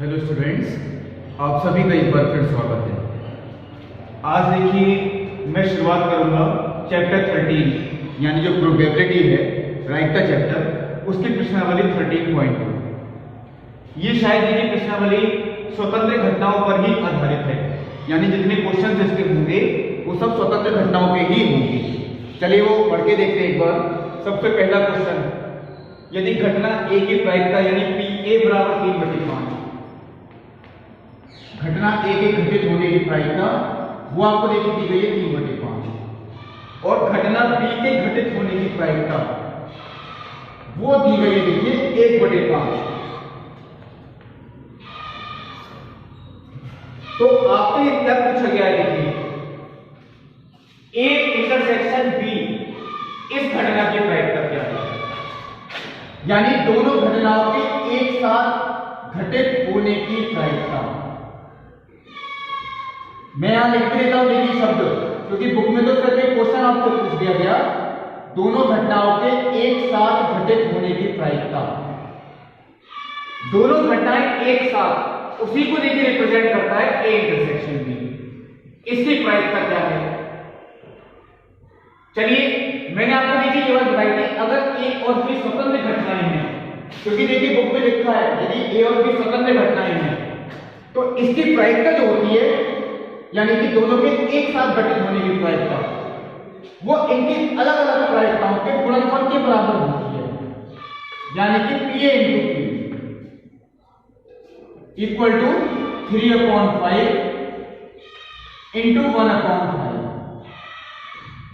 Hello students, आप सभी का एक बार फिर स्वागत है। आज देखिए मैं शुरुआत करूंगा चैप्टर 13 यानी जो प्रोबेबिलिटी है राइट का चैप्टर, उसकी प्रश्नावली 13.2। ये शायद ये प्रश्नावली स्वतंत्र घटनाओं पर ही आधारित है, यानी जितने क्वेश्चन इसके होंगे वो सब स्वतंत्र घटनाओं पे ही होंगे। चलिए वो पढ़ के देखते हैं एक बार। सबसे पहला क्वेश्चन, यदि घटना ए की प्रायिकता यानी पी ए बराबर 3/5, घटना ए के घटित होने की प्रायिकता वो आपको देखी दी गई है 3/5, और घटना बी के घटित होने की प्रायिकता वो दी गई है देखिए 1/5। तो आपसे क्या पूछा गया है, देखिए ए इंटरसेक्शन बी, इस घटना की प्रायिकता क्या है, यानी दोनों घटनाओं के एक साथ घटित होने की प्रायिकता। मैं यहां लिख देता हूं देखिए शब्द, क्योंकि बुक में तो सिर्फ एक क्वेश्चन आपको पूछ दिया गया, दोनों घटनाओं के एक साथ घटित होने की प्रायिकता। दोनों घटनाएं एक साथ, उसी को देखिए रिप्रेजेंट करता है ए इंटरसेक्शन बी। इसकी प्रायिकता क्या है? चलिए मैंने आपको देखिए ये बात बताई थी, अगर ए और बी स्वतंत्र घटनाएं हैं, क्योंकि देखिए बुक में लिखा है यदि ए और बी स्वतंत्र घटनाएं हैं, तो इसकी प्रायिकता जो होती है यानी कि दोनों के एक साथ घटित होने की प्रायिकता, वो इनकी अलग अलग प्रायिकताओं के गुणनफल के बराबर होती है, यानी कि P A into P equal to 3/5 into 1/5,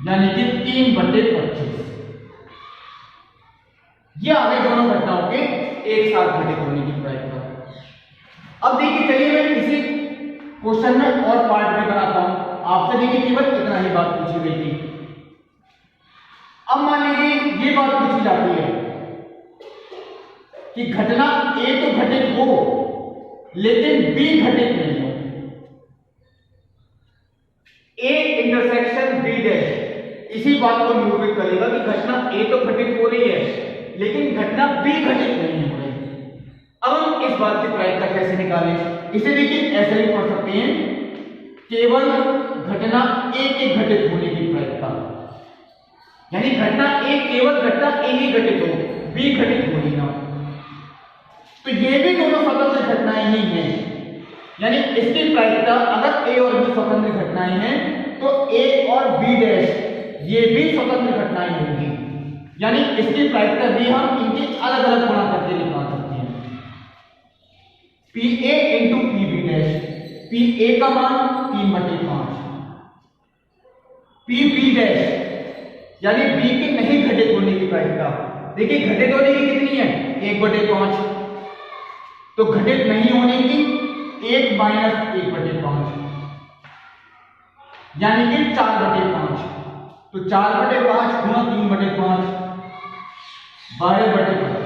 यानी कि 3/25। ये आ गए दोनों घटनाओं के एक साथ घटित होने की प्रायिकता। अब देखिए चलिए मैं इसी क्वेश्चन में और पार्ट में बनाता हूं। आपसे देखिए केवल इतना ही बात पूछी गई थी। अब मान लीजिए ये बात पूछी जाती है कि घटना ए तो घटित हो लेकिन बी घटित नहीं हो। ए इंटरसेक्शन बी डैश इसी बात को निरूपित करेगा कि घटना ए तो घटित हो रही है लेकिन घटना बी घटित नहीं हो रही। अब हम इस बात की प्रायिकता कैसे निकालें? इसे देखिए ऐसे भी पढ़ सकते हैं, केवल घटना ए के घटित होने की प्रायिकता, यानी घटना ए, केवल घटना ए ही घटित हो, बी घटित हो ही ना। तो ये भी दोनों स्वतंत्र घटनाएं ही हैं, यानी इसकी प्रायिकता अगर ए और बी स्वतंत्र घटनाएं हैं तो ए और बी डैश ये भी स्वतंत्र घटनाएं होंगी, यानी इसकी प्रायिकता भी हम इनकी अलग अलग गुणा करके निकाल सकते हैं। P A into P B dash, P A का मान 3/5, पी बी डैश यानी बी के नहीं घटित होने की प्रायिकता, देखिए घटित होने की कितनी है 1/5, तो घटित नहीं होने की 1 - 1/5 यानी कि 4/5, तो 4/5 गुणा 3/5 12/25।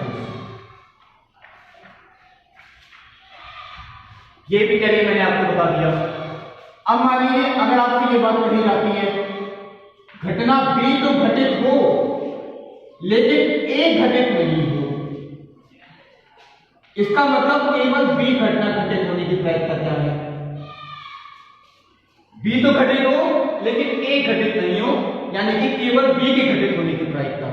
ये भी करिए मैंने आपको बता दिया। अब मान लीजिए अगर आपसे ये बात कही जाती है घटना बी तो घटित हो लेकिन ए घटित नहीं हो, इसका मतलब केवल बी घटना घटित होने की प्रायिकता क्या है? बी तो घटित हो लेकिन ए घटित नहीं हो, यानी कि केवल बी के घटित होने की प्रायिकता।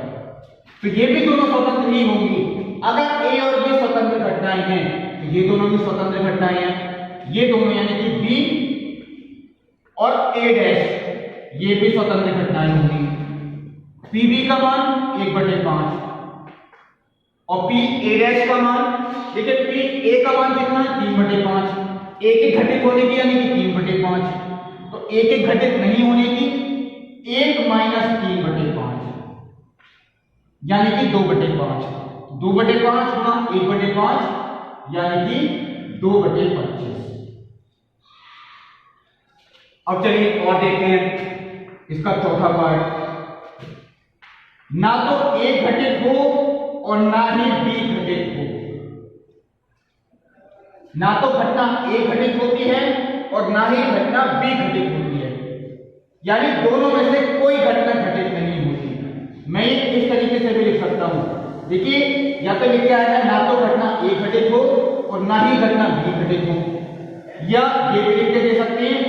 तो ये भी दोनों स्वतंत्र ही होंगी। अगर ए और बी स्वतंत्र घटनाएं हैं तो ये दोनों भी स्वतंत्र घटनाएं हैं, ये दोनों यानी कि बी और ए डैश ये भी स्वतंत्र घटनाएं होंगी। पी बी का मान 1/5 और पी ए डैश का मान, देखिए पी ए का मान कितना है 3/5, ए के घटित होने की यानी कि 3/5, तो ए के घटित नहीं होने की 1 - 3/5 यानी कि 2/5, 2/5 गुणा 1/5 यानी कि 2/25। अब चलिए और देखते हैं इसका चौथा पार्ट। ना तो ए घटित हो और ना ही बी घटित हो, ना तो घटना ए घटित होती है और ना ही घटना बी घटित होती है, यानी दोनों में से कोई घटना घटित नहीं होती। मैं इस तरीके से भी लिख सकता हूं, देखिए या तो लिख के आएगा ना तो घटना ए घटित हो और ना ही घटना बी घटित हो, या ये भी लिख के दे सकते हैं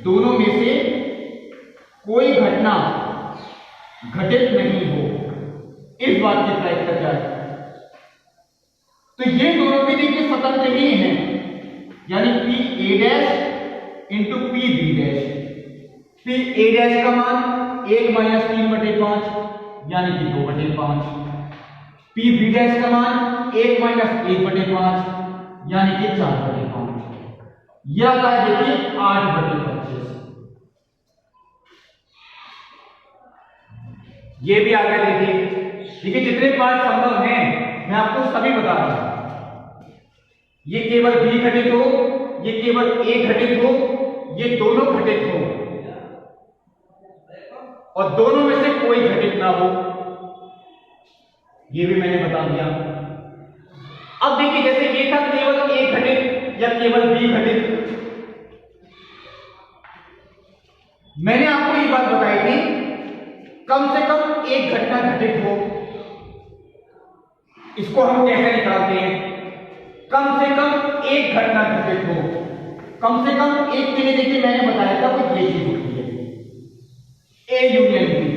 दोनों में से कोई घटना घटित नहीं हो। इस बात की प्रायिकता क्या है? तो ये दोनों भी देखिए स्वतंत्र ही हैं, यानी P A dash into P B dash. P A dash का मान 1 माइनस 3/5 यानी कि 2/5। पी बी डैश का मान 1 माइनस 1/5 यानी कि 4/5। यह आता है देखिए 8/25। ये भी आ गया देखिए जितने पार्ट संभव हैं मैं आपको सभी बता रहा हूं। ये केवल बी घटित हो, ये केवल ए घटित हो, ये दोनों घटित हो और दोनों में से कोई घटित ना हो, ये भी मैंने बता दिया। अब देखिए जैसे ये था केवल ए घटित या केवल बी घटित, मैंने आपको ये बात बताई थी कम से कम एक घटना घटित हो। इसको हम कैसे निकालते हैं? कम से कम एक घटना घटित हो। कम से कम एक के लिए देखिए मैंने बताया था वो ये चीज होती है ए यूनियन बी,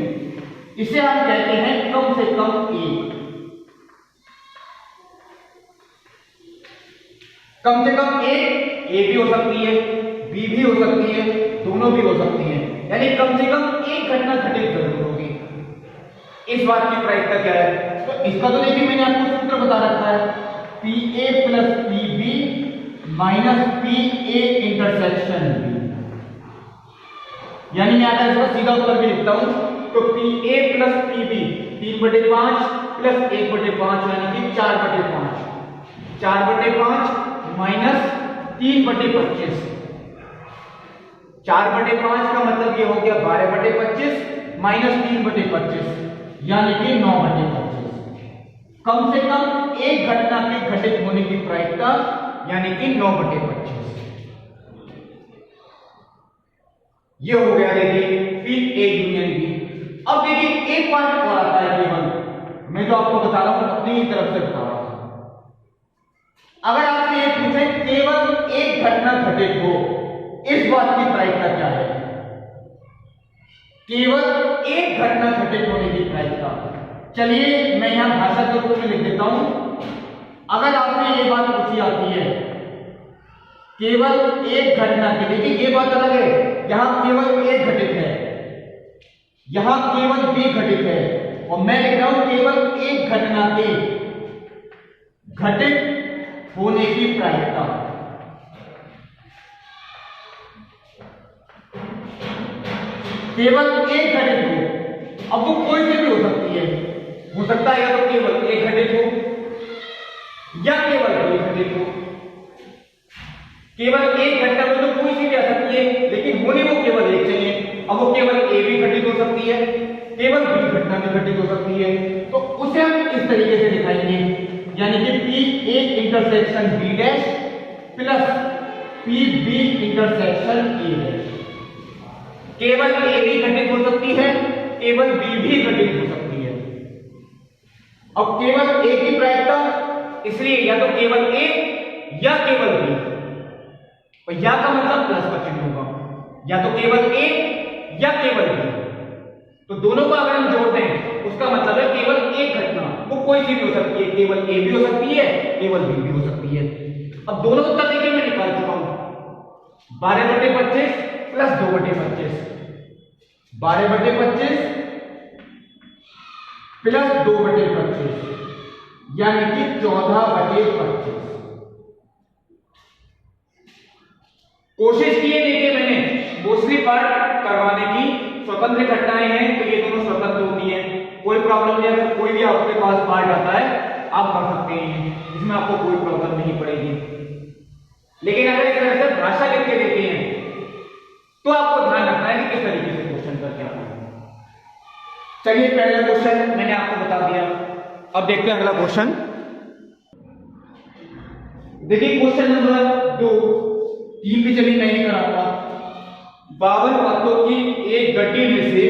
इसे हम कहते हैं कम से कम एक। कम से कम एक ए भी हो सकती है, बी भी हो सकती है, दोनों भी हो सकती है, यानी कम से कम एक घटना घटित जरूर होगी। इस बात की प्रायिकता क्या है? तो इसका तो देखिए मैंने आपको सूत्र बता रखा है, P A plus P B minus P A intersection B, यानी मैं अगर इसका सीधा उत्तर भी लिखता हूं तो P A plus P B 3/5 plus 1/5 यानी कि 4/5, 4/5 माइनस 3/25, 4/5 का मतलब ये हो गया 12/25 माइनस 3/25 यानी कि 9/25। कम से कम एक घटना के घटित होने की प्रायिकता यानी कि 9/25। ये हो गया देखिए फिर ए यूनियन बी। अब देखिए एक पॉइंट और आता है केवल, मैं तो आपको बता रहा हूं अपनी ही तरफ से बता रहा हूं। अगर आपसे ये पूछे केवल एक घटना घटित हो, इस बात की प्रायिकता क्या है? केवल एक घटना घटित होने की प्रायिकता, चलिए मैं यहां भाषा के रूप में लिख देता हूं। अगर आपसे ये बात पूछी जाती है केवल एक घटना के, देखिए ये बात अलग है, यहां केवल ए घटित है, यहां केवल बी घटित है, और मैं लिख रहा हूं केवल एक घटना के घटित होने की प्रायिकता। केवल एक घटित हो, अब वो कोई सी भी हो सकती है, हो सकता है या तो केवल एक घटित हो या केवल बी घटित हो। केवल एक घटना में तो कोई सी भी आ सकती है, लेकिन होने वो केवल एक चाहिए। अब वो केवल ए भी घटित हो सकती है, केवल बी घटना भी घटित हो सकती है, तो उसे हम इस तरीके से दिखाएंगे, यानी कि P A intersection B dash plus P B intersection A dash. केवल ए भी घटित हो सकती है, केवल बी भी घटित हो सकती है। अब केवल ए की प्रायिकता, इसलिए या तो केवल ए या केवल बी, और या का मतलब प्लस का चिन्ह होगा, या तो केवल ए या केवल बी। तो दोनों को अगर हम जोड़ दें उसका मतलब है केवल एक घटना, वो कोई सी भी हो सकती है, केवल ए भी हो सकती है, केवल बी भी हो सकती है। अब दोनों उत्तर देखिए मैं निकाल चुका हूं, 12/25 प्लस 2/25, 12/25 प्लस 2/25 यानी कि 14/25। कोशिश की है देखिए मैंने मोस्टली पार्ट करवाने की, स्वतंत्र घटनाएं हैं तो ये दोनों स्वतंत्र होती हैं, कोई प्रॉब्लम नहीं है। कोई भी आपके पास पार्ट आता है आप कर सकते हैं, इसमें आपको कोई प्रॉब्लम नहीं पड़ेगी। लेकिन अगर इस तरह से भाषा लिख के देते हैं तो आपको ध्यान रखना है कि किस तरीके से क्वेश्चन करके आना है। चलिए पहला क्वेश्चन मैंने आपको बता दिया, अब देखते हैं अगला क्वेश्चन। देखिए क्वेश्चन नंबर 2, 3 भी चलिए मैं ही कराऊंगा। 52 पत्तों की एक गड्डी में से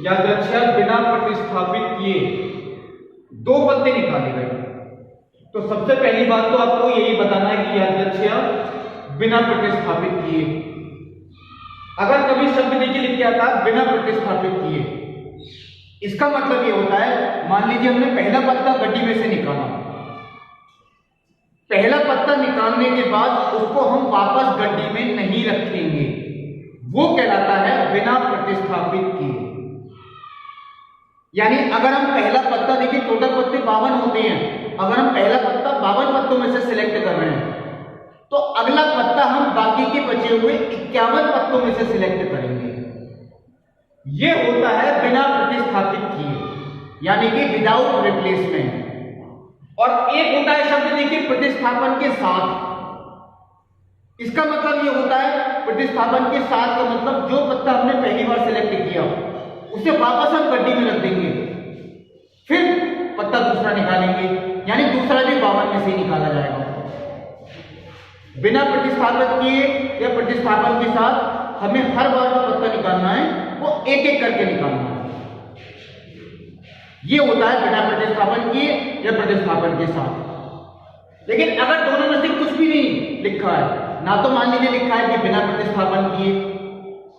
यादृच्छिक बिना प्रतिस्थापित किए 2 पत्ते निकाले गए। तो तो सबसे पहली बात तो आपको यही बताना है कि यादृच्छिक बिना प्रतिस्थापित किए। अगर कभी शब्द नीचे लिख के आता बिना प्रतिस्थापित किए, इसका मतलब ये होता है, मान लीजिए हमने पहला पत्ता गड्डी में से निकाला, पहला पत्ता निकालने के बाद उसको हम वापस गड्डी में नहीं रखेंगे, वो कहलाता है बिना प्रतिस्थापित किए। यानी अगर हम पहला पत्ता, देखिए टोटल पत्ते 52 होते हैं, अगर हम पहला पत्ता 52 पत्तों में से सिलेक्ट कर रहे हैं तो अगला पत्ता हम बाकी के बचे हुए 51 पत्तों में से सिलेक्ट करेंगे। यह होता है बिना प्रतिस्थापित किए, यानी कि विदाउट रिप्लेसमेंट। और एक होता है शब्द देखिए प्रतिस्थापन के साथ। इसका मतलब यह होता है, प्रतिस्थापन के साथ का मतलब जो पत्ता हमने पहली बार सिलेक्ट किया उसे वापस हम गड्डी में रख देंगे, फिर पत्ता दूसरा निकालेंगे, यानी दूसरा भी 52 में से ही निकाला जाएगा। बिना प्रतिस्थापित किए या प्रतिस्थापन के साथ हमें हर बार जो पत्ता निकालना है वो एक एक करके निकालना है। ये होता है बिना प्रतिस्थापन किए या प्रतिस्थापन के साथ। लेकिन अगर दोनों में से कुछ भी नहीं लिखा है, ना तो मान लीजिए लिखा है कि बिना प्रतिस्थापन किए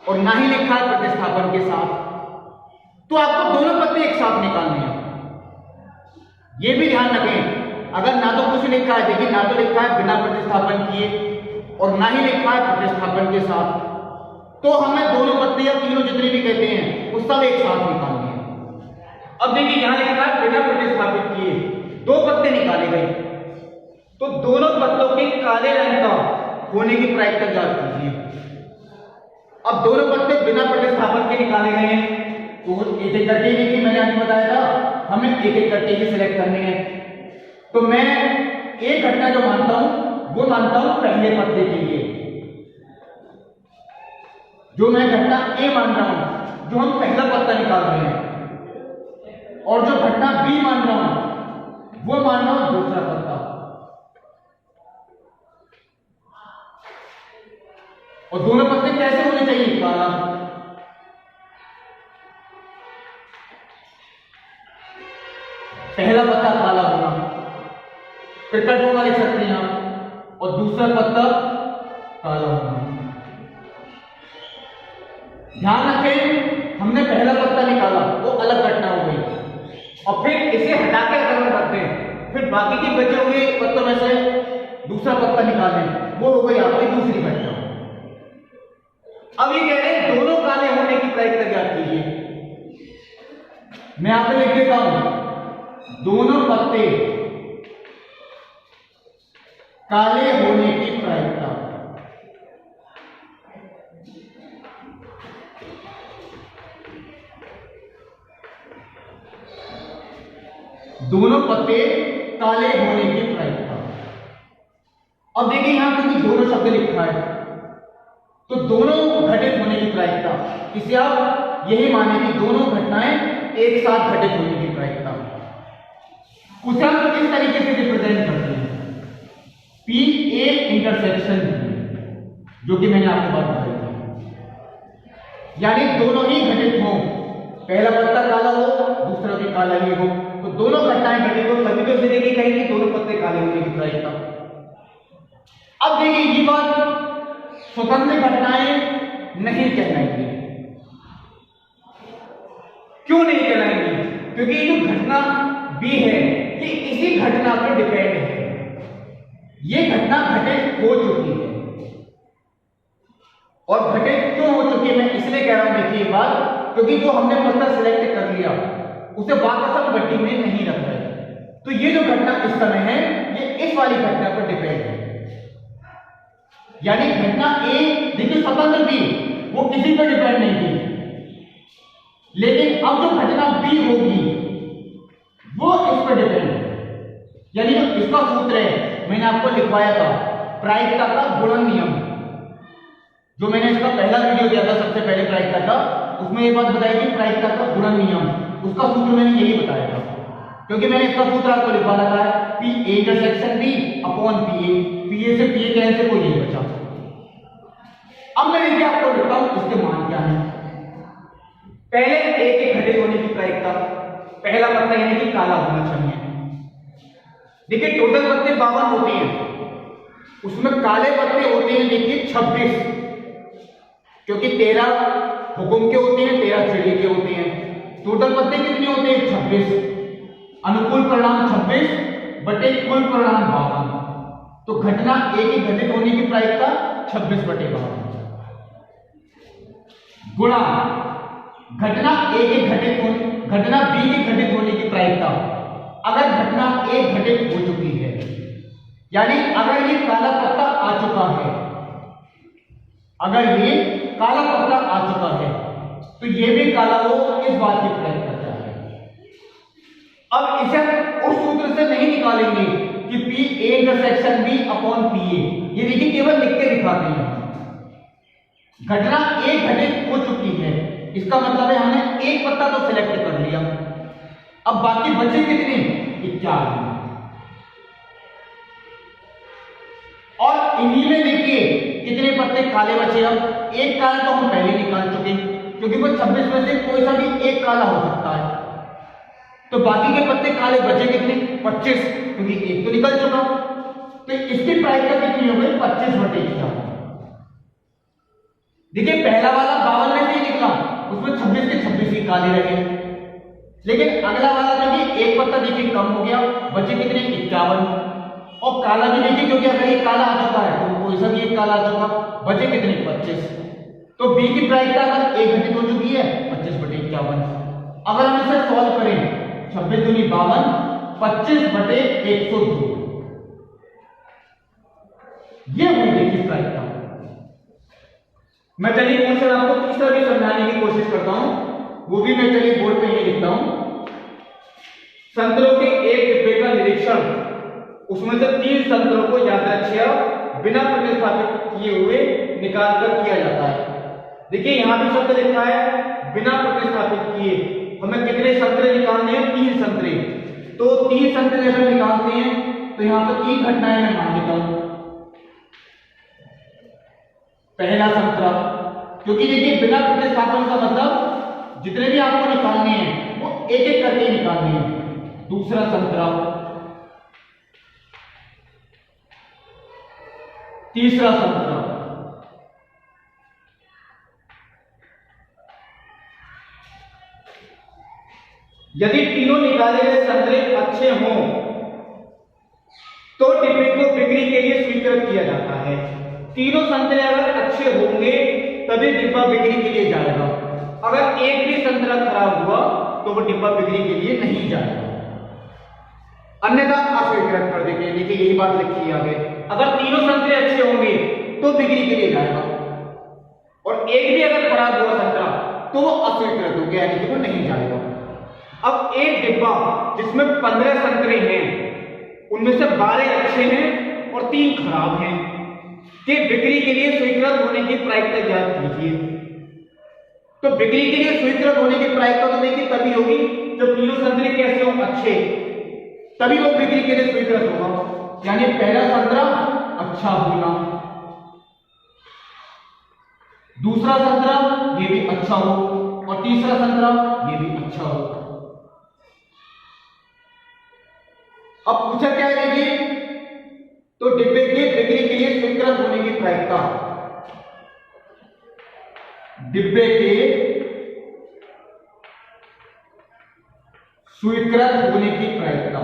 और ना ही लिखा है प्रतिस्थापन के साथ, तो आपको दोनों पत्ते एक साथ निकालने हैं। ये भी ध्यान रखें, अगर ना तो कुछ लिखा है, देखिए ना तो लिखा है बिना प्रतिस्थापन किए और ना ही लिखा है प्रतिस्थापन के साथ, तो हमें दोनों पत्ते या तीनों जितने भी कहते हैं वो सब एक साथ निकालने हैं। अब देखिए यहां लिखा है बिना प्रतिस्थापित किए, दो पत्ते निकाले गए, तो दोनों पत्तों के काले रंग का होने की प्रायिकता ज्ञात कीजिए। अब दोनों पत्ते बिना प्रतिस्थापन के निकाले गए हैं, तो एक एक करके, देखिए मैंने आपको बताया था हमें एक एक करके ही सिलेक्ट करने हैं। तो मैं एक घटना जो मानता हूं वो मानता हूं पहले पत्ते के लिए, जो मैं घटना ए मान रहा हूं जो हम पहला पत्ता निकाल रहे हैं, और जो घटना बी मान रहा हूं वो मान रहा हूं दूसरा पत्ता। और दोनों पत्ते कैसे होने चाहिए? काला। पहला पत्ता काला होगा, फिर कट होगा लिख सकते हैं आप, और दूसरा पत्ता काला होगा। ध्यान रखें, हमने पहला पत्ता निकाला वो अलग घटना हो गई, और फिर इसे हटा के अगर हम रखते हैं, फिर बाकी के बचे हुए पत्तों में से दूसरा पत्ता निकालें, वो हो गई आपकी दूसरी घटना। अब ये कह रहे हैं दोनों काले होने की प्रायिकता ज्ञात कीजिए। मैं आपको लिख देता हूं, दोनों पत्ते काले होने की प्रायिकता। दोनों पत्ते काले होने की प्रायिकता। अब देखिए यहां पर दोनों शब्द लिखा है, तो दोनों घटित होने की प्रायिकता, इसे आप यही माने कि दोनों घटनाएं एक साथ घटित होने की प्रायिकता। उसे हम किस तरीके से रिप्रेजेंट करते हैं? पी ए इंटरसेक्शन, जो कि मैंने आपको बात बताई थी, यानी दोनों ही घटित हो, पहला पत्ता काला हो दूसरा भी काला ही हो, तो दोनों घटनाएं घटित हो, तभी तो इसे देखिए कहेंगे दोनों पत्ते काले होने की प्रायिकता। अब देखिए ये बात स्वतंत्र घटनाएं नहीं कहलाएंगी। क्यों नहीं कहलाएंगी? क्योंकि ये जो घटना बी है ये इसी घटना पर डिपेंड है, ये घटना घटित हो चुकी है। और घटित क्यों हो चुकी है मैं इसलिए कह रहा हूं, देखिए ये बात, क्योंकि जो हमने पत्ता सिलेक्ट कर लिया उसे वापस हम गड्डी में नहीं रख रहे, तो ये जो घटना इस समय है ये इस वाली घटना पर डिपेंड है। यानी घटना ए देखिए स्वतंत्र थी, वो किसी पर डिपेंड नहीं थी, लेकिन अब जो घटना बी होगी वो इस पर डिपेंड है। यानी जो इसका सूत्र है मैंने आपको लिखवाया था, प्रायिकता का गुणन नियम, जो मैंने इसका पहला वीडियो दिया था सबसे पहले प्रायिकता का, उसमें ये बात बताई थी प्रायिकता का गुणन नियम, उसका सूत्र मैंने यही बताया था। क्योंकि मैंने इसका सूत्र आपको लिखवा रखा है P A intersection B upon P A, P A से पी ए कहने से कोई नहीं बचा। अब मैं देखिए आपको लिखता हूं इसके मान क्या है। पहले ए के घटित होने की प्रायिकता, पहला पत्ता यानी कि काला होना चाहिए, देखिए टोटल पत्ते 52 होते हैं, उसमें काले पत्ते होते हैं देखिए 26, क्योंकि 13 हुकुम के होते हैं, 13 चिड़ी के होते हैं। टोटल पत्ते कितने होते हैं? 26। अनुकूल परिणाम 26 बटे कुल परिणाम 52। तो घटना ए की घटित होने की प्रायिकता 26 बटे 52 गुणा घटना ए के घटित होने, घटना बी की घटित होने की प्रायिकता। अगर घटना ए घटित हो चुकी है, यानी अगर ये काला पत्ता आ चुका है, अगर ये काला पत्ता आ चुका है तो ये भी काला हो, इस बात की प्रायिकता क्या है। अब इसे उस सूत्र से नहीं निकालेंगे कि P A intersection B upon P A, ये देखिए केवल लिख के दिखाते हैं। घटना ए घटित हो चुकी है, इसका मतलब है हमने एक पत्ता तो सिलेक्ट कर लिया, अब बाकी बचे कितने? 51। और इन्हीं में देखिए कितने पत्ते काले बचे। अब एक काला तो हम पहले निकाल चुके, क्योंकि वो 26 में से कोई सा भी एक काला हो सकता है, तो बाकी के पत्ते काले बचे कितने? 25, क्योंकि एक तो निकल चुका। तो इसकी प्रायिकता कितनी हो गई? 25 बटे 51। देखिए पहला वाला 52 में से निकला, उसमें 26 के 26 ही काले रहे, लेकिन अगला वाला देखिए एक पत्ता देखिए कम हो गया, बचे कितने? 51। और काला भी देखिए, क्योंकि अगर ये काला आ चुका है तो कोई सा भी एक काला आ चुका, बचे कितने? 25। तो बी की प्रायिकता अगर एक घटित हो चुकी है 25 बटे 51। अगर हम इसे सॉल्व करें 26 दूनी 52, 25 बटे 102, ये हुई देखिए प्रायिकता। मैं चलिए कौन सा आपको तीसरा भी समझाने की कोशिश करता हूं, वो भी मैं चलिए बोर्ड पे ही लिखता हूं। संतरों के एक डिब्बे का निरीक्षण, उसमें से 3 संतरों को यादृच्छिक बिना प्रतिस्थापित किए हुए निकाल कर किया जाता है। देखिए यहां भी शब्द लिखा है बिना प्रतिस्थापित किए, हमें कितने संतरे निकालने हैं? 3 संतरे। तो 3 संतरे अगर निकालते हैं तो यहां पर 3 घटनाएं मैं मान लेता हूं। पहला संतरा, क्योंकि देखिए बिना प्रतिस्थापन का मतलब जितने भी आपको निकालने हैं वो एक एक करके निकालने हैं। दूसरा संतरा, तीसरा संतरा, यदि तीनों निकाले गए संतरे अच्छे हों तो डिब्बे को बिक्री के लिए स्वीकृत किया जाता है। तीनों संतरे अगर अच्छे होंगे तभी डिब्बा बिक्री के लिए जाएगा। अगर एक भी संतरा खराब हुआ तो वो डिब्बा बिक्री के लिए नहीं जाएगा, अन्यथा अस्वीकृत कर देंगे। देखिए यही बात लिखी है आगे, अगर तीनों संतरे अच्छे होंगे तो बिक्री के लिए जाएगा, और एक भी अगर खराब हुआ संतरा तो वो अस्वीकृत हो गया, यानी कि वो नहीं जाएगा। अब एक डिब्बा जिसमें 15 संतरे हैं, उनमें से 12 अच्छे हैं और 3 खराब हैं, कि बिक्री के लिए स्वीकृत होने की प्रायिकता ज्ञात कीजिए। तो बिक्री के लिए स्वीकृत होने की प्रायिकता तो देखिए तभी होगी जब तीनों संतरे कैसे हो? अच्छे, तभी वो बिक्री के लिए स्वीकृत होगा। यानी पहला संतरा अच्छा होना, दूसरा संतरा ये भी अच्छा हो, और तीसरा संतरा ये भी अच्छा हो। अब पूछा क्या है देखिए, तो डिब्बे के बिक्री के लिए स्वीकृत होने की प्रायिकता, डिब्बे के स्वीकृत होने की प्रायिकता,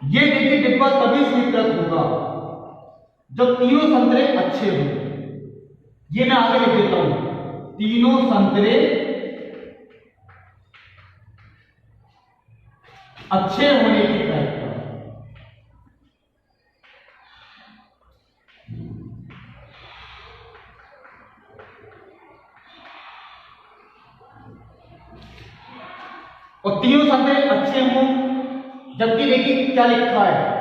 ये देखिए डिब्बा तभी स्वीकृत होगा जब तीनों संतरे अच्छे हों। ये मैं आगे लिख देता हूं, तीनों संतरे अच्छे होने की प्रायिकता। और तीनों संतरे अच्छे हों, जबकि देखिए क्या लिखा है,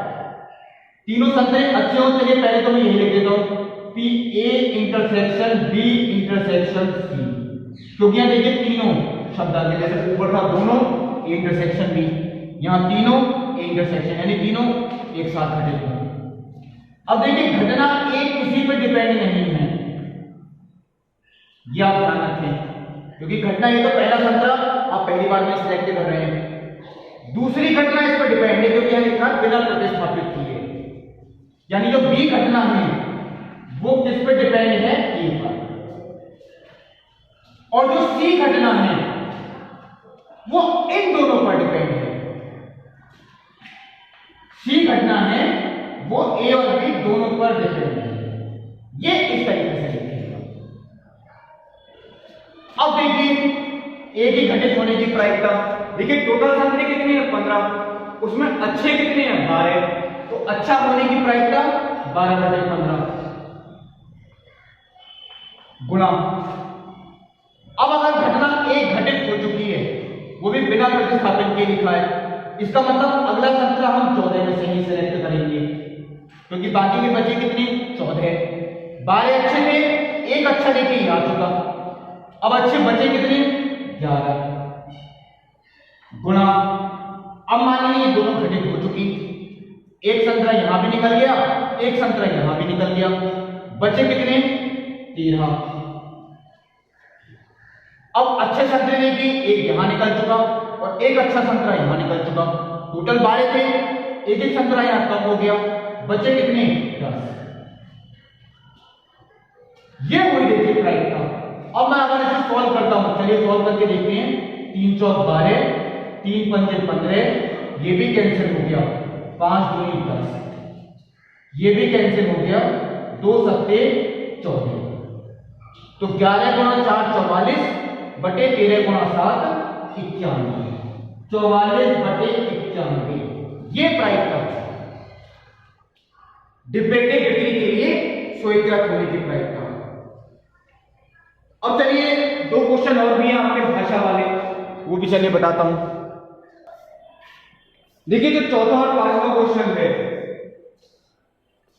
तीनों संतरे अच्छे हों। चलिए पहले तो मैं यही लिख देता हूं, P A intersection B intersection C, क्योंकि यहां देखिए तीनों शब्द आ गए, जैसे ऊपर था दोनों ए इंटरसेक्शन बी, यहां तीनों ए इंटरसेक्शन, यानी तीनों एक साथ घटित हों। अब देखिए घटना ए किसी पे डिपेंड नहीं है, ये आप ध्यान रखें, क्योंकि घटना ये तो पहला संतरा आप पहली बार में सिलेक्ट कर रहे हैं। दूसरी घटना इस पर डिपेंड है, क्योंकि यह लिखा बिना प्रतिस्थापित किए, यानी जो बी घटना है वो किस पर डिपेंड है, ए पर। और जो सी घटना है वो इन दोनों पर डिपेंड है। सी घटना है वो ए और बी दोनों पर डिपेंड है। ये इस तरीके से लिखेगा। अब देखिए ए की घटित होने की प्रायिकता। देखिए टोटल संख्या कितनी है, 15, उसमें अच्छे कितने हैं, 12, तो अच्छा होने की प्रायिकता 12/15 गुणा। अब अगर घटना एक घटित हो चुकी है, वो भी बिना प्रतिस्थापन के लिखा है, इसका मतलब अगला संख्या हम 14 में से ही सिलेक्ट करेंगे, क्योंकि बाकी के बचे कितने, 14। 12 अच्छे थे, एक अच्छा लेके ही आ चुका, अब अच्छे बचे कितने, 11 गुणा। अब मान लीजिए दोनों घटित हो चुकी, एक संख्या यहां भी निकल गया, एक संख्या यहां भी निकल गया, बचे कितने, 13। अब अच्छे संतरे ने भी एक यहां निकल चुका और एक अच्छा संतरा यहां निकल चुका, टोटल 12 थे, एक एक संतरा यहां कम हो गया, बचे कितने, 10। ये हुई देखिए प्रायिकता। अब मैं अगर इसे सॉल्व करता हूं, चलिए सॉल्व करके देखते हैं। 3 चौक 12, 3 पंजे 15, ये भी कैंसिल हो गया, 5 दूनी 10, ये भी कैंसिल हो गया, 2 सत्ते 14, तो 11 गुणा 4 44 बटे 13 गुणा 7 91, 44 बटे 91, ये प्रायिकता डिब्बे के बिक्री के लिए स्वीकृत होने की प्रायिकता। अब चलिए 2 क्वेश्चन और भी हैं आपके भाषा वाले, वो भी चलिए बताता हूं। देखिए जो चौथा और 5वां क्वेश्चन है,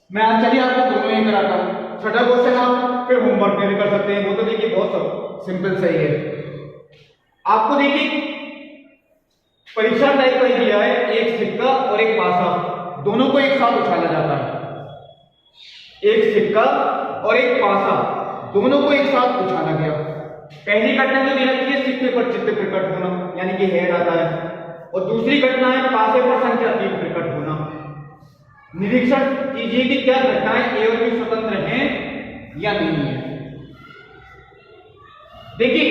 मैं आज चलिए आपको दोनों ही कराता हूं। छठा क्वेश्चन आप फिर होमवर्क में भी कर सकते हैं, वो तो देखिए बहुत सिंपल सही है। आपको देखिए परीक्षा टाइप का दिया है, एक सिक्का और एक पासा, दोनों को एक साथ उछाला जाता है। एक सिक्का और एक पासा दोनों को एक साथ उछाला गया। पहली घटना जो दी रखी है सिक्के पर चित्त प्रकट होना, यानी कि हेड आता है, और दूसरी घटना है पासे पर संख्या 3 प्रकट होना। निरीक्षण कीजिए कि क्या घटनाएं ए और बी स्वतंत्र हैं या नहीं है। देखिए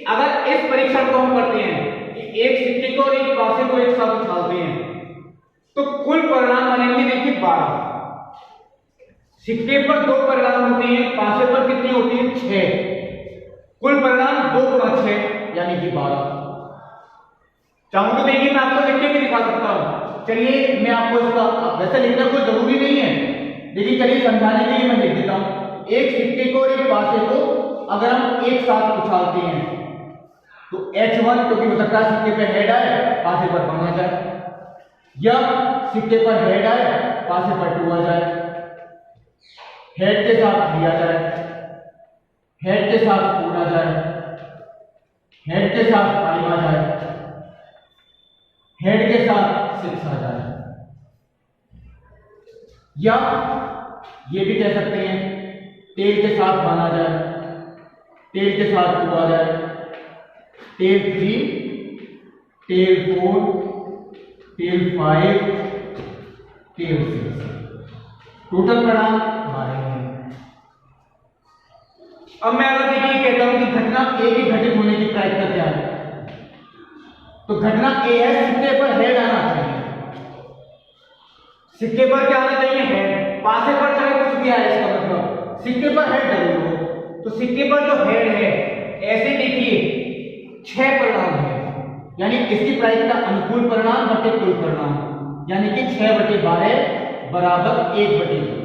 अगर इस परीक्षण को हम करते हैं कि एक सिक्के को और एक पासे को एक साथ उछालते हैं, तो कुल परिणाम बनेंगे देखिए 12। सिक्के पर 2 परिणाम होते हैं, पासे पर कितनी होती है, 6। कुल परिणाम 2 गुणा 6 यानी कि 12। चाहूं तो देखिए मैं आपको लिख के भी दिखा सकता हूं। चलिए मैं आपको इसका, वैसे लिखना कोई जरूरी नहीं है, लेकिन चलिए समझाने के लिए मैं लिख देता हूं। एक सिक्के को और एक पासे को अगर हम एक साथ उछालते हैं तो H1, क्योंकि हो सकता है सिक्के पर हेड आए पासे पर 1 आ जाए, या सिक्के पर हेड आए पासे पर 2 आ जाए, हेड के साथ 3 आ जाए, हेड के साथ 4 आ जाए, हेड के साथ 5 आ जाए, हेड के साथ 6 आ जाए, या ये भी कह सकते हैं टेल के साथ 1 आ जाए, टेल के साथ 2 आ जाए, tail 3, tail 4, tail 5, tail 6, total परिणाम 12 है। अब मैं अगर देखिए कहता हूं कि घटना ए की घटित होने की प्रायिकता क्या है, तो घटना ए है सिक्के पर हेड आना चाहिए। सिक्के पर क्या आना चाहिए, हेड। पासे पर चाहे कुछ भी आए, इसका मतलब सिक्के पर हेड जरूर हो। तो सिक्के पर जो हेड है, ऐसे देखिए 6 परिणाम है, यानी इसकी प्रायिकता अनुकूल परिणाम बटे कुल परिणाम, यानी कि 6/12 बराबर 1/2।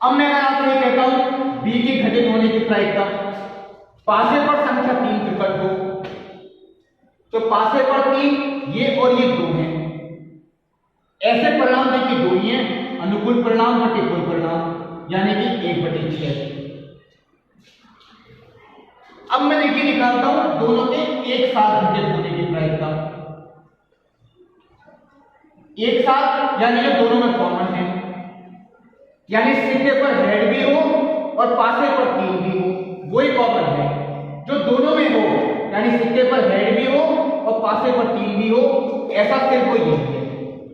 अब मैं आपको ये कहता हूं बी की घटित होने की प्रायिकता, पासे पर संख्या 3 प्रकट हो, तो पासे पर 3, ये और ये 2 हैं, ऐसे परिणाम देखिए 2 ही हैं, अनुकूल परिणाम बटे कुल परिणाम, यानी कि 1/6। अब मैं देखिए निकालता हूं दोनों के एक साथ घटित होने की प्रायिकता। एक साथ यानी जो दोनों में कॉमन है, यानी सिक्के पर हेड भी हो और पासे पर 3 भी हो, वही कॉमन है। जो दोनों में हो, यानी सिक्के पर हेड भी हो और पासे पर 3 भी हो, ऐसा सिर्फ कोई यही है।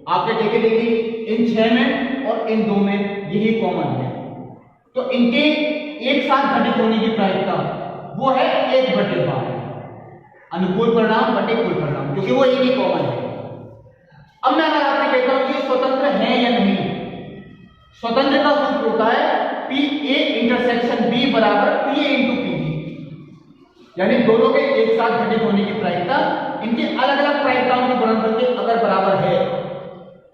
आपने देखे देखिए इन 6 में और इन 2 में यही कॉमन है। तो इनके एक साथ घटित होने की प्रायिकता वो है 1/12, अनुकूल परिणाम बटे कुल परिणाम, क्योंकि वो एक ही कॉमन है। अब मैं अगर आपसे कहता हूं कि स्वतंत्र है या नहीं, स्वतंत्र का सूत्र होता है PA इंटरसेक्शन B बराबर PA इंटू PB, यानी दोनों के एक साथ घटित होने की प्रायिकता इनकी अलग अलग प्रायिकताओं के गुणनफल के अगर बराबर है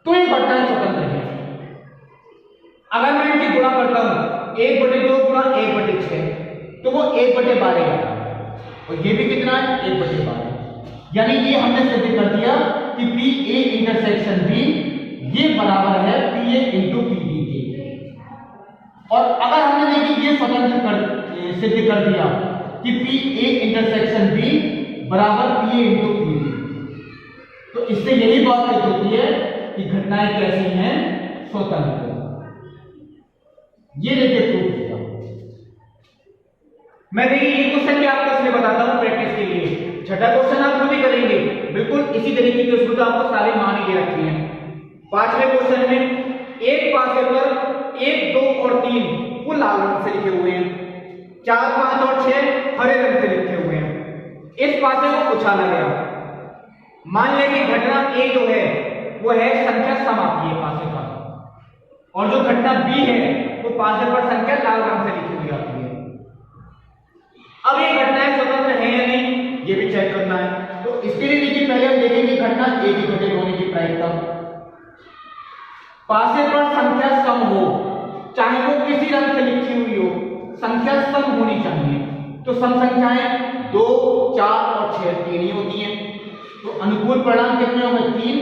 तो ये घटनाएं स्वतंत्र है। अगर मैं इनकी गुणा करता हूं 1/2 गुणा 1/6 तो वो 1/12 है, और ये भी कितना है 1/12, यानी ये हमने सिद्ध कर दिया कि PA इंटरसेक्शन B ये बराबर है PA इंटू PB के। और अगर हमने देखिए ये सिद्ध कर दिया कि PA इंटरसेक्शन B बराबर PA इंटू PB, तो इससे यही बात सिद्ध होती है कि घटनाएं कैसी हैं, स्वतंत्र। ये देखिए प्रूफ किया। मैं देखिए ये क्वेश्चन भी आपको इसलिए बताता हूं प्रैक्टिस के लिए। छठा क्वेश्चन आप खुद ही करेंगे, बिल्कुल इसी तरीके के उसमें तो आपको सारे मान ही रखे हैं। 5वें क्वेश्चन में एक पासे पर 1, 2 और 3 वो लाल रंग से लिखे हुए हैं, 4, 5 और 6 हरे रंग से लिखे हुए हैं। इस पासे को उछाला गया। मान लें कि घटना A जो है वो है संख्या समाप्ति है पासे का, और जो घटना B है वो पासे पर संख्या लाल रंग से लिखी हुई आती है। अब ये घटनाएं स्वतंत्र है या नहीं ये भी चेक करना है। तो इसके लिए देखिए पहले हम देखेंगे घटना A की घटित होने की प्रायिकता। पासे पर संख्या सम हो, चाहे वो किसी रंग से लिखी हुई हो, संख्या सम होनी चाहिए। तो सम संख्याएं 2, 4 और 6 तीन ही होती हैं। तो अनुकूल परिणाम कितने होंगे 3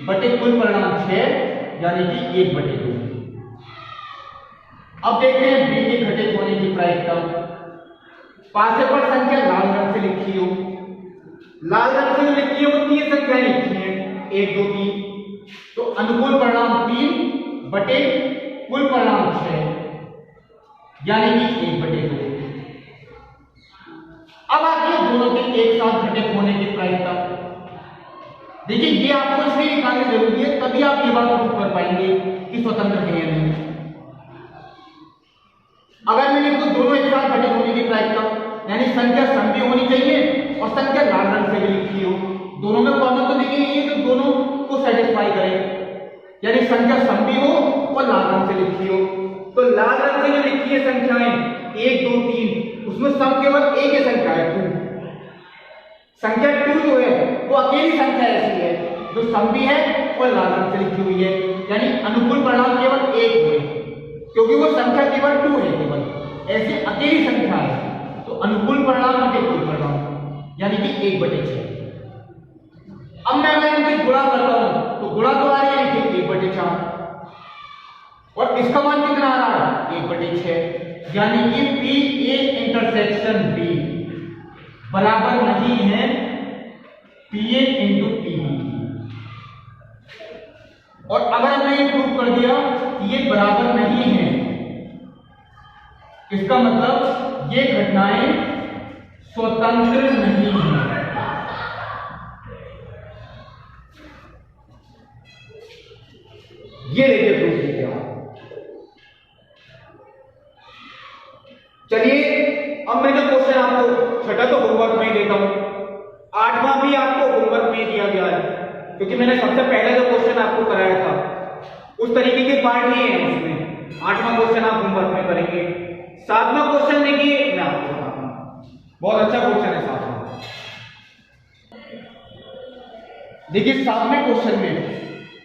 बटे कुल परिणाम 6, यानी कि 1/2। अब देखते हैं B के घटित होने की प्रायिकता। पासे पर संख्या लाल रंग से लिखी हो, लाल रंग से लिखी हो 3 संख्याएं लिखी हैं 1, 2, 3, तो अनुकूल परिणाम 3 बटे कुल परिणाम 6, यानी कि 1/2। अब आती है दोनों के एक साथ घटित होने की प्रायिकता। देखिए ये आपको इसलिए निकालनी जरूरी है, तभी आप ये बात प्रूव कर पाएंगे कि स्वतंत्र है या नहीं। अगर मैं लिखूं दोनों एक साथ घटित होने की प्रायिकता, यानी संख्या सम भी होनी चाहिए और संख्या लाल रंग से भी लिखी हो। दोनों में कॉमन तो देखिए ये जो दोनों को सेटिस्फाई करे, यानी संख्या सम भी हो और लाल रंग से लिखी हो। तो लाल रंग से जो लिखी है संख्याएं 1, 2, 3, उसमें सम केवल एक ही संख्या है 2। संख्या 2 जो है वो अकेली संख्या ऐसी है जो सम भी है और लाल रंग से लिखी हुई है, यानी अनुकूल परिणाम केवल 1 हुए, क्योंकि वो संख्या केवल 2 है, केवल ऐसी अकेली संख्या है। तो अनुकूल परिणाम बटे कुल परिणाम, यानी कि 1/6। अब मैं इनके गुणा करता हूं तो गुणा तो आ रही है देखिए 1/4, और इसका मान कितना आ रहा है 1/6, यानी कि PA इंटरसेक्शन B बराबर नहीं है PA इंटू PB। और अगर हमने ये प्रूव कर दिया कि ये बराबर नहीं है, इसका मतलब ये घटनाएं स्वतंत्र नहीं है। ये देखिए प्रूफ किया। चलिए अब मैं जो क्वेश्चन आपको छठा तो होमवर्क में देता हूं, 8वां भी आपको होमवर्क में दिया गया है, क्योंकि मैंने सबसे पहले जो क्वेश्चन आपको कराया था उस तरीके के पार्ट ही है उसमें। 8वां क्वेश्चन आप होमवर्क में करेंगे। 7वां क्वेश्चन देखिए मैं आपको बताता हूं, बहुत अच्छा क्वेश्चन है 7वां। देखिए 7वें क्वेश्चन में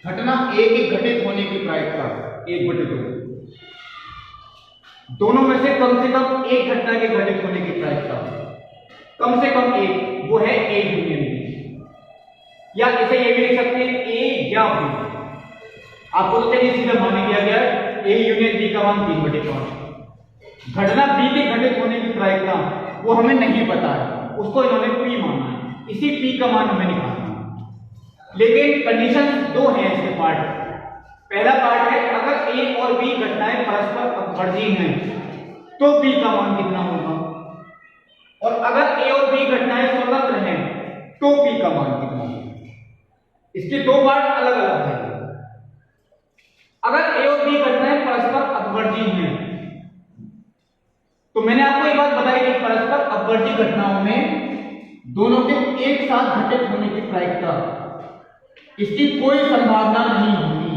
घटना A के घटित होने की प्रायिकता 1/2, दोनों में से कम एक घटना के घटित होने की प्रायिकता कम से कम एक, वो है A यूनियन B, या इसे ये भी लिख सकते हैं A या B। आपको तो चलिए सीधा मान लिया गया A यूनियन B का मान 3/5। घटना B के घटित होने की प्रायिकता वो हमें नहीं पता है, उसको इन्होंने P माना है, इसी P का मान हमें निकालना है। लेकिन कंडीशन 2 है इसके पार्ट। पहला पार्ट है अगर A और B घटनाएं परस्पर अपवर्ती हैं, तो p का मान कितना होगा, और अगर a और b घटनाएं स्वतंत्र हैं तो p का मान कितना होगा। इसके दो पार्ट अलग अलग हैं। अगर a और b घटनाएं परस्पर अपवर्ती हैं तो मैंने आपको एक बात बताई कि परस्पर अपवर्ती घटनाओं में दोनों के एक साथ घटित होने की प्रायिकता, इसकी कोई संभावना नहीं होती,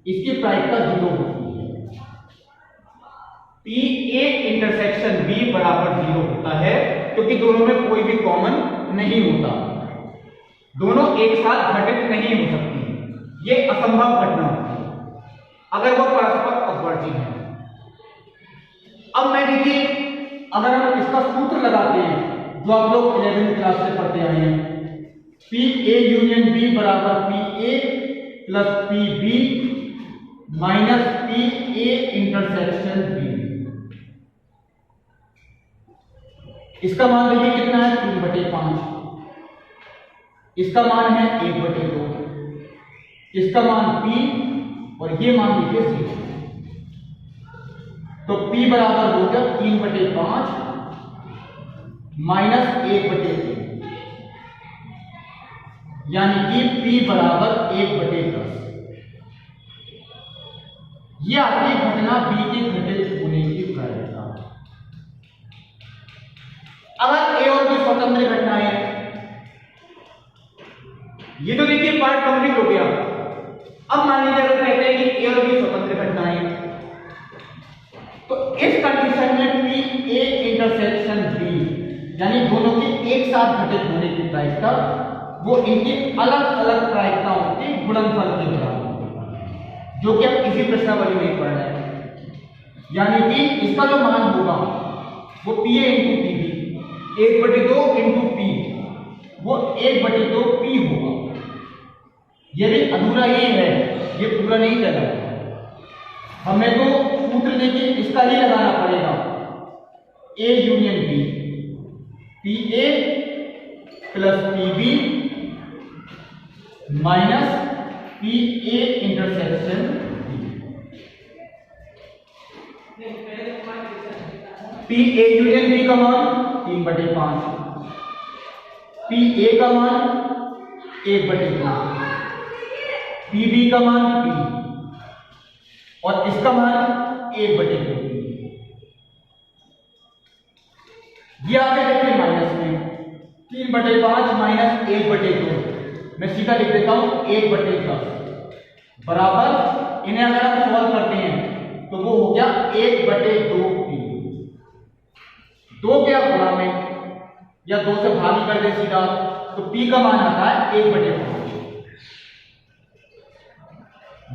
इसकी प्रायिकता 0 होती है। पी ए इंटरसेक्शन बी बराबर 0 होता है क्योंकि दोनों में कोई भी कॉमन नहीं होता, दोनों एक साथ घटित नहीं हो सकती, ये असंभव घटना होती है अगर वो परस्पर अपवर्ती है। अब मैं देखिए, अगर हम इसका सूत्र लगाते हैं जो आप लोग 11वीं क्लास से पढ़ते आए हैं, पी ए यूनियन बी बराबर P A plus P B minus P A intersection B. इसका मान देखिए कितना है, 3/5। इसका मान है 1/2। इसका मान p और ये मान देखिए 0। तो p बराबर हो गया 3/5 माइनस 1/3, यानी कि p बराबर 1/10। यह आती है घटना b के घटित होने की प्रायिकता। अगर a और b स्वतंत्र घटनाएं हैं, ये तो देखिए पार्ट कंप्लीट हो गया। अब मान लीजिए अगर कहते हैं कि a और b स्वतंत्र घटनाएं हैं, तो इस कंडीशन में पी ए इंटरसेक्शन बी यानी दोनों के एक साथ घटित होने की प्रायिकता वो इनकी अलग अलग प्रायिकताओं के गुणनफल के बराबर होगी, जो कि अब किसी प्रश्नावली में पढ़ रहे हैं। यानी कि इसका जो मान होगा वो P A into P B 1/2 into P वो 1/2 पी होगा। ये भी अधूरा ही है, ये पूरा नहीं चला। हमें तो सूत्र देखिए इसका ही लगाना पड़ेगा, A union B, P A plus P B minus P A intersection P A union B का मान 3/5, पी ए का मान 1/2, पी बी का मान p और इसका मान 1/2। ये आगे देखिए माइनस में 3/5 माइनस 1/2, मैं सीधा लिख देता हूं 1/10 बराबर, इन्हें अगर हम सॉल्व करते हैं तो वो हो गया 1/2p। 2 क्या गुणा में या 2 से भाग कर दे सीधा, तो p का मान आता है 1/5।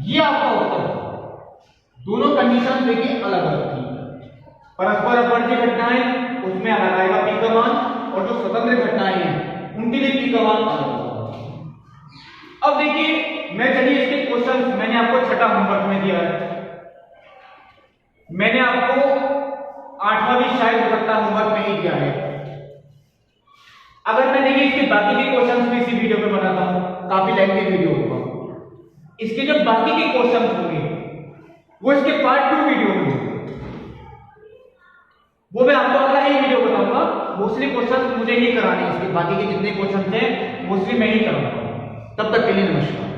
ये आपका उत्तर है। दोनों कंडीशन देखिए अलग अलग थी। परस्पर अपवर्ती घटनाएं उसमें अलग आएगा p का मान, और जो स्वतंत्र घटनाएं हैं उनके लिए p का मान अलग होगा। अब देखिए, मैं चलिए इसके क्वेश्चन मैंने आपको छठा होमवर्क में दिया है, मैंने आपको 8वां भी शायद हो सकता होमवर्क में ही दिया है। अगर मैं देखिए इसके बाकी के क्वेश्चंस भी इसी वीडियो में बनाता हूं, काफी लेंथी वीडियो होगा। इसके जो बाकी के क्वेश्चंस होंगे वो इसके पार्ट 2 वीडियो में होंगे, वो मैं आपको अगला ही वीडियो बताऊंगा। मोस्टली क्वेश्चंस मुझे ही कराने, इसके बाकी के जितने क्वेश्चंस हैं मोस्टली मैं ही कराऊंगा। तब तक के लिए नमस्कार।